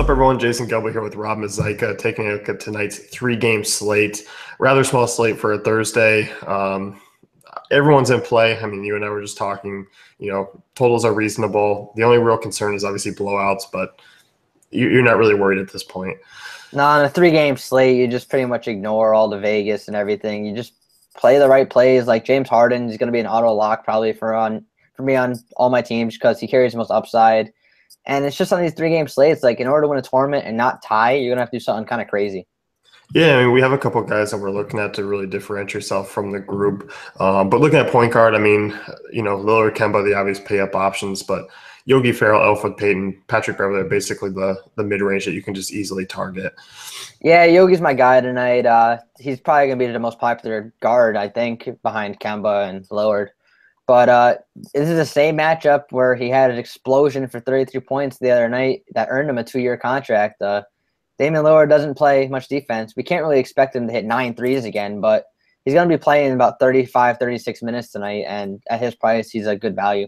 up, everyone? Jason Gelby here with Rob Mazeika, taking a look at tonight's three-game slate. Rather small slate for a Thursday. Everyone's in play. I mean, you and I were just talking. Totals are reasonable. The only real concern is obviously blowouts, but you're not really worried at this point. No, on a three-game slate, you just pretty much ignore all the Vegas and everything. You just play the right plays. Like James Harden is going to be an auto lock probably for me on all my teams because he carries the most upside. And it's just on these three-game slates, like in order to win a tournament and not tie, you're going to have to do something kind of crazy. Yeah, I mean, we have a couple of guys that we're looking at to really differentiate yourself from the group. But looking at point guard, I mean, Lillard, Kemba, the obvious pay-up options, but Yogi Ferrell, Elfrid Payton, Patrick Beverley are basically the mid-range that you can just easily target. Yeah, Yogi's my guy tonight. He's probably going to be the most popular guard, I think, behind Kemba and Lillard. But this is the same matchup where he had an explosion for 33 points the other night that earned him a 2-year contract. Damian Lillard doesn't play much defense. We can't really expect him to hit 9 threes again, but he's going to be playing about 35, 36 minutes tonight, and at his price, he's a good value.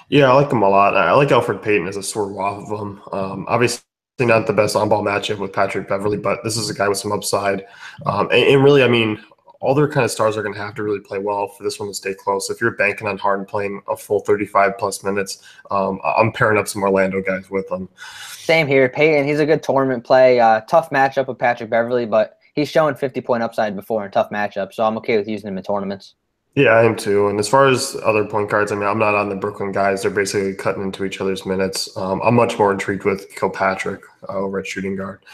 Yeah, I like him a lot. I like Elfrid Payton as a sort of off of him. Obviously, not the best on-ball matchup with Patrick Beverley, but this is a guy with some upside. And really, I mean, all their kind of stars are going to have to really play well for this one to stay close. If you're banking on Harden playing a full 35-plus minutes, I'm pairing up some Orlando guys with them. Same here. Payton, he's a good tournament play. Tough matchup with Patrick Beverley, but he's shown 50-point upside before in tough matchups, so I'm okay with using him in tournaments. Yeah, I am too. And as far as other point guards, I mean, I'm not on the Brooklyn guys. They're basically cutting into each other's minutes. I'm much more intrigued with Kilpatrick over at shooting guard.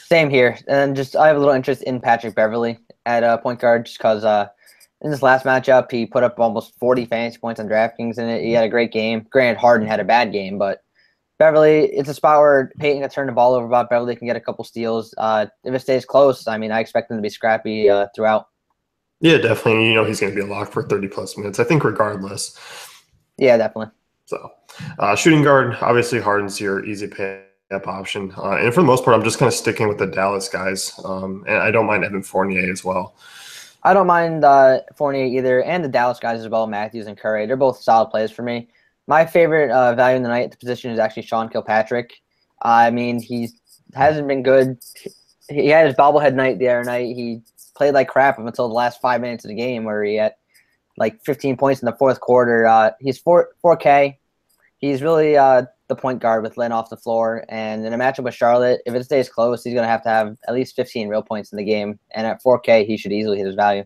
Same here. And I have a little interest in Patrick Beverley at point guard just because in this last matchup, he put up almost 40 fantasy points on DraftKings in it. He had a great game. Granted, Harden had a bad game, but Beverley, it's a spot where Payton can turn the ball over, but Beverley can get a couple steals. If it stays close, I mean, I expect him to be scrappy throughout. Yeah, definitely. He's going to be a lock for 30-plus minutes, I think, regardless. Yeah, definitely. So, shooting guard, obviously, Harden's your easy pay-up option. And for the most part, I'm just kind of sticking with the Dallas guys. And I don't mind Evan Fournier as well. I don't mind Fournier either, and the Dallas guys as well, Matthews and Curry. They're both solid plays for me. My favorite value in the night at the position is actually Sean Kilpatrick. I mean, he hasn't been good. He had his bobblehead night the other night. He played like crap up until the last 5 minutes of the game where he had like 15 points in the fourth quarter. He's 4K. He's really the point guard with Lynn off the floor. And in a matchup with Charlotte, if it stays close, he's going to have at least 15 real points in the game. And at 4K, he should easily hit his value.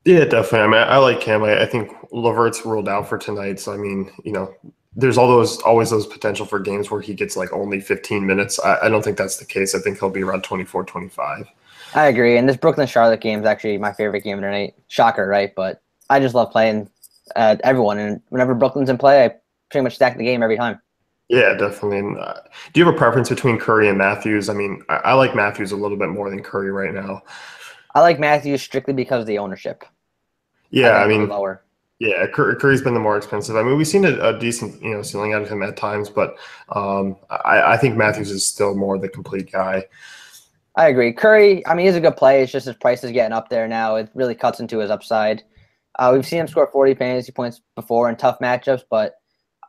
Yeah, definitely. I mean, I like him. I think Levert's ruled out for tonight. So, I mean, there's always those potential for games where he gets like only 15 minutes. I don't think that's the case. I think he'll be around 24, 25. I agree. And this Brooklyn-Charlotte game is actually my favorite game of the night. Shocker, right? But I just love playing everyone. And whenever Brooklyn's in play, I pretty much stack the game every time. Yeah, definitely. And, do you have a preference between Curry and Matthews? I mean, I like Matthews a little bit more than Curry right now. I like Matthews strictly because of the ownership. Yeah, I mean, lower. Yeah, Curry's been the more expensive. I mean, we've seen a decent, ceiling out of him at times, but I think Matthews is still more the complete guy. I agree. Curry, I mean, he's a good play. It's just his price is getting up there now. It really cuts into his upside. We've seen him score 40 fantasy points before in tough matchups, but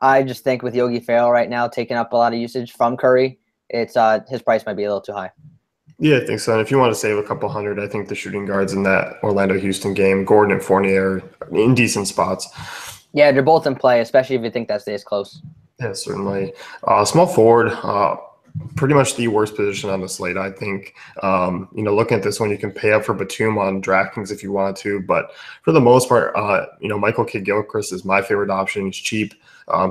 I just think with Yogi Ferrell right now taking up a lot of usage from Curry, it's his price might be a little too high. Yeah, I think so. And if you want to save a couple hundred, I think the shooting guards in that Orlando-Houston game, Gordon and Fournier, are in decent spots. Yeah, they're both in play, especially if you think that stays close. Yeah, certainly. Small forward, pretty much the worst position on the slate, I think. Looking at this one, you can pay up for Batum on DraftKings if you want to, but for the most part, Michael Kidd-Gilchrist is my favorite option. He's cheap.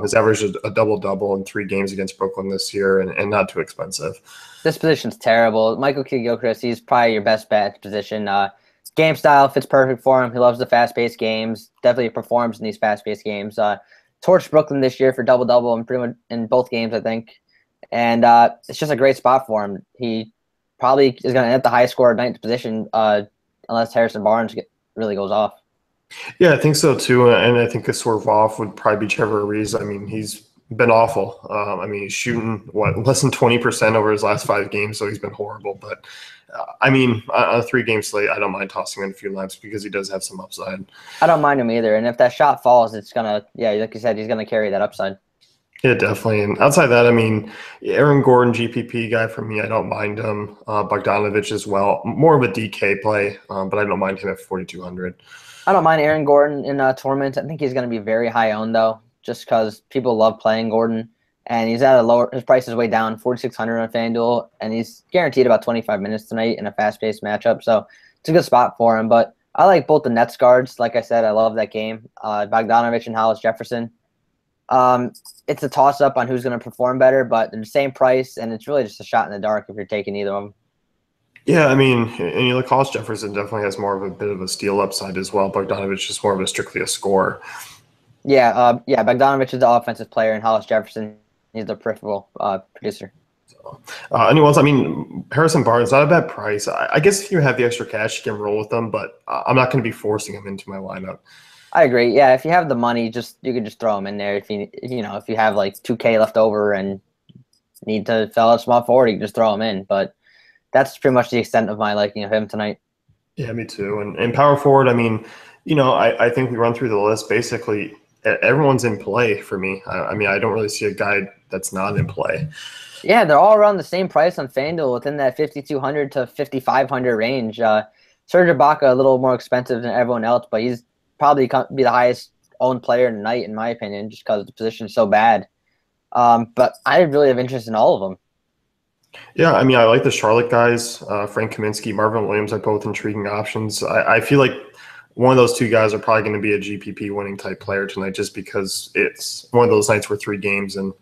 His average is a double-double in 3 games against Brooklyn this year, and not too expensive. This position's terrible. Michael Kidd-Gilchrist, he's probably your best bet position. Game style fits perfect for him. He loves the fast-paced games. Definitely performs in these fast-paced games. Torched Brooklyn this year for double-double in pretty much in both games, I think. And it's just a great spot for him. He probably is going to end up the highest scorer at ninth position unless Harrison Barnes really goes off. Yeah, I think so too. And I think a sort of off would probably be Trevor Ariza. I mean, he's been awful. He's shooting less than 20% over his last 5 games, so he's been horrible. But on a 3-game slate, I don't mind tossing in a few laps because he does have some upside. I don't mind him either. And if that shot falls, it's gonna, like you said, he's gonna carry that upside. Yeah, definitely. And outside that, I mean, Aaron Gordon, GPP guy for me, I don't mind him. Bogdanovich as well, more of a DK play, but I don't mind him at 4,200. I don't mind Aaron Gordon in tournaments. I think he's going to be very high owned though, just because people love playing Gordon, and he's at a lower. His price is way down, 4,600 on FanDuel, and he's guaranteed about 25 minutes tonight in a fast-paced matchup. So it's a good spot for him. But I like both the Nets guards. Like I said, I love that game. Bogdanovich and Hollis Jefferson. It's a toss-up on who's going to perform better, but they're the same price, and it's really just a shot in the dark if you're taking either of them. Yeah, I mean, and you look, Hollis Jefferson definitely has more of a bit of a steal upside as well. Bogdanovich is more of a strictly a scorer. Yeah. Bogdanovich is the offensive player, and Hollis Jefferson is the peripheral producer. Anyways, I mean, Harrison Barnes, not a bad price. I guess if you have the extra cash, you can roll with them, but I'm not going to be forcing him into my lineup. I agree. Yeah, if you have the money, you can just throw him in there. If you have like 2K left over and need to fill out small forward, you can just throw him in. But that's pretty much the extent of my liking of him tonight. Yeah, me too. And power forward, I mean, I think we run through the list. Basically, everyone's in play for me. I mean, I don't really see a guy that's not in play. Yeah, they're all around the same price on FanDuel within that 5,200 to 5,500 range. Serge Ibaka a little more expensive than everyone else, but he's probably be the highest owned player in the night, in my opinion, just because the position is so bad. But I really have interest in all of them. Yeah, I mean, I like the Charlotte guys. Frank Kaminsky, Marvin Williams are both intriguing options. I feel like one of those two guys are probably going to be a GPP winning type player tonight just because it's one of those nights where 3 games and,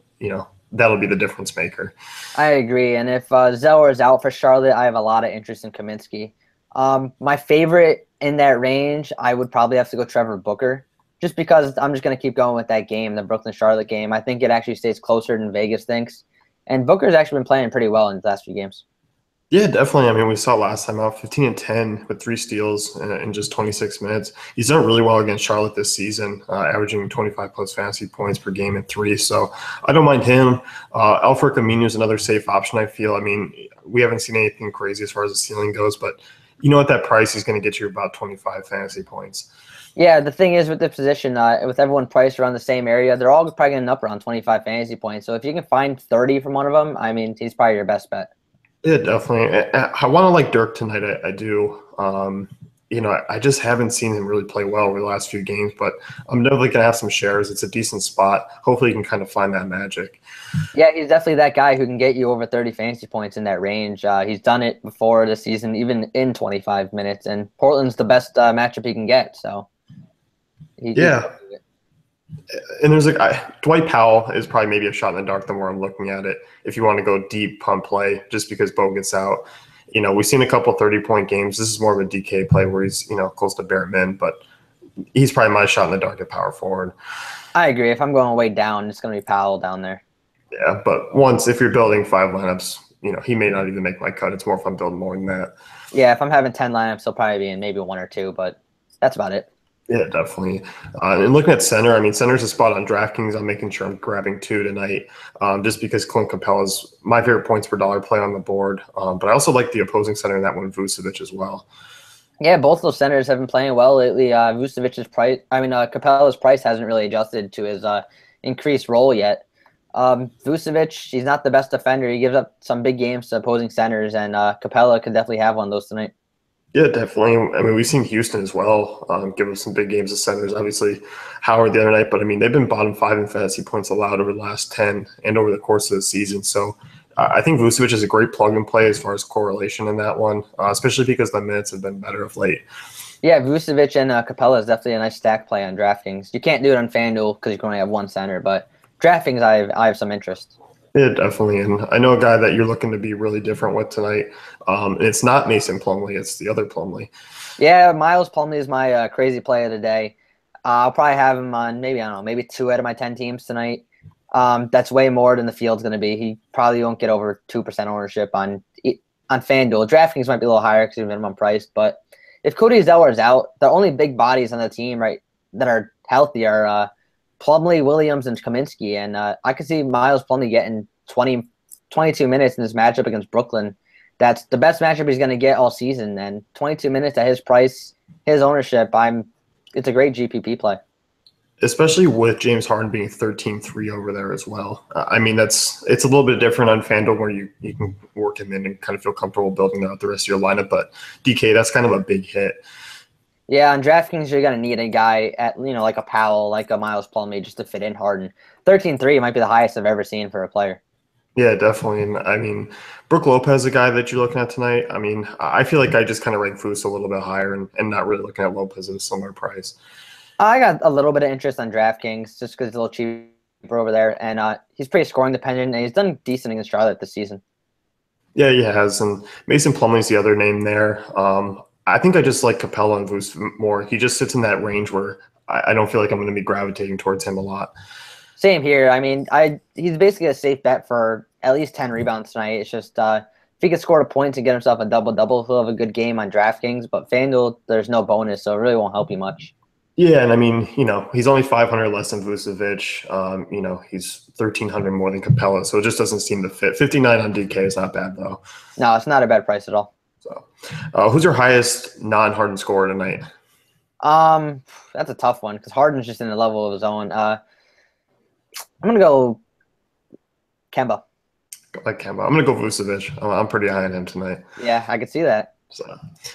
that'll be the difference maker. I agree. And if Zeller is out for Charlotte, I have a lot of interest in Kaminsky. My favorite in that range, I would probably have to go Trevor Booker, just because I'm just going to keep going with that game, the Brooklyn-Charlotte game. I think it actually stays closer than Vegas thinks. And Booker's actually been playing pretty well in the last few games. Yeah, definitely. I mean, we saw last time out 15 and 10 with 3 steals in just 26 minutes. He's done really well against Charlotte this season, averaging 25 plus fantasy points per game in 3. So I don't mind him. Alfred Aminu is another safe option, I feel. I mean, we haven't seen anything crazy as far as the ceiling goes, but at that price, he's going to get you about 25 fantasy points. Yeah, the thing is with the position, with everyone priced around the same area, they're all probably going to end up around 25 fantasy points. So if you can find 30 from one of them, I mean, he's probably your best bet. Yeah, definitely. I want to like Dirk tonight. I do. I just haven't seen him really play well over the last few games, but I'm definitely going to have some shares. It's a decent spot. Hopefully you can kind of find that magic. Yeah, he's definitely that guy who can get you over 30 fantasy points in that range. He's done it before this season, even in 25 minutes, and Portland's the best matchup he can get. So, yeah. And there's a guy, Dwight Powell is probably maybe a shot in the dark the more I'm looking at it. If you want to go deep pump play, just because Bo gets out. We've seen a couple 30-point games. This is more of a DK play where he's, close to bare min, but he's probably my shot in the dark at power forward. I agree. If I'm going way down, it's going to be Powell down there. Yeah, but if you're building 5 lineups, he may not even make my cut. It's more if I'm building more than that. Yeah, if I'm having 10 lineups, he'll probably be in maybe 1 or 2, but that's about it. Yeah, definitely. And looking at center, I mean, center's a spot on DraftKings. I'm making sure I'm grabbing 2 tonight just because Clint Capella is my favorite points per dollar play on the board. But I also like the opposing center in that one, Vucevic, as well. Yeah, both those centers have been playing well lately. Vucevic's price, Capella's price hasn't really adjusted to his increased role yet. Vucevic, he's not the best defender. He gives up some big games to opposing centers, and Capella could definitely have one of those tonight. Yeah, definitely. I mean, we've seen Houston as well give us some big games as centers. Obviously, Howard the other night, but I mean, they've been bottom 5 in fantasy points allowed over the last 10 and over the course of the season. So I think Vucevic is a great plug and play as far as correlation in that one, especially because the minutes have been better of late. Yeah, Vucevic and Capella is definitely a nice stack play on DraftKings. You can't do it on FanDuel because you can only have one center, but DraftKings, I have some interest. Yeah, definitely. And I know a guy that you're looking to be really different with tonight. And it's not Mason Plumlee. It's the other Plumlee. Yeah, Miles Plumlee is my crazy play of the day. I'll probably have him on maybe 2 out of my 10 teams tonight. That's way more than the field's going to be. He probably won't get over 2% ownership on FanDuel. DraftKings might be a little higher because he's minimum priced. But if Cody Zeller is out, the only big bodies on the team that are healthy are Plumlee, Williams, and Kaminsky, and I could see Miles Plumlee getting 22 minutes in this matchup against Brooklyn. That's the best matchup he's going to get all season, and 22 minutes at his price, his ownership, it's a great GPP play. especially with James Harden being 13-3 over there as well. I mean, it's a little bit different on FanDuel where you can work him in and kind of feel comfortable building out the rest of your lineup. But DK, that's kind of a big hit. Yeah, on DraftKings, you're going to need a guy at, like a Powell, like a Miles Plumlee just to fit in Harden. 13-3 might be the highest I've ever seen for a player. Yeah, definitely. And I mean, Brook Lopez, a guy that you're looking at tonight. I mean, I feel like I just kind of rank Foose a little bit higher and not really looking at Lopez at a similar price. I got a little bit of interest on DraftKings just because it's a little cheaper over there, and he's pretty scoring dependent, and he's done decent against Charlotte this season. Yeah, he has. And Mason Plumlee's the other name there. I think I just like Capella and Foose more. He just sits in that range where I don't feel like I'm going to be gravitating towards him a lot. Same here. I mean, he's basically a safe bet for at least 10 rebounds tonight. It's just if he could score the points and get himself a double-double, he'll have a good game on DraftKings. But FanDuel, there's no bonus, so it really won't help you much. Yeah, and I mean, he's only 500 less than Vucevic. He's 1,300 more than Capella, so it just doesn't seem to fit. 59 on DK is not bad, though. No, it's not a bad price at all. So, who's your highest non-Harden scorer tonight? That's a tough one because Harden's just in a level of his own. I'm going to go Kemba. I like Kemba. I'm going to go Vucevic. I'm pretty high on him tonight. Yeah, I could see that. So,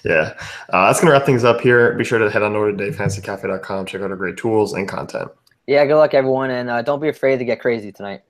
yeah. That's going to wrap things up here. Be sure to head on over to DaveFantasyCafe.com. Check out our great tools and content. Yeah, good luck, everyone, and don't be afraid to get crazy tonight.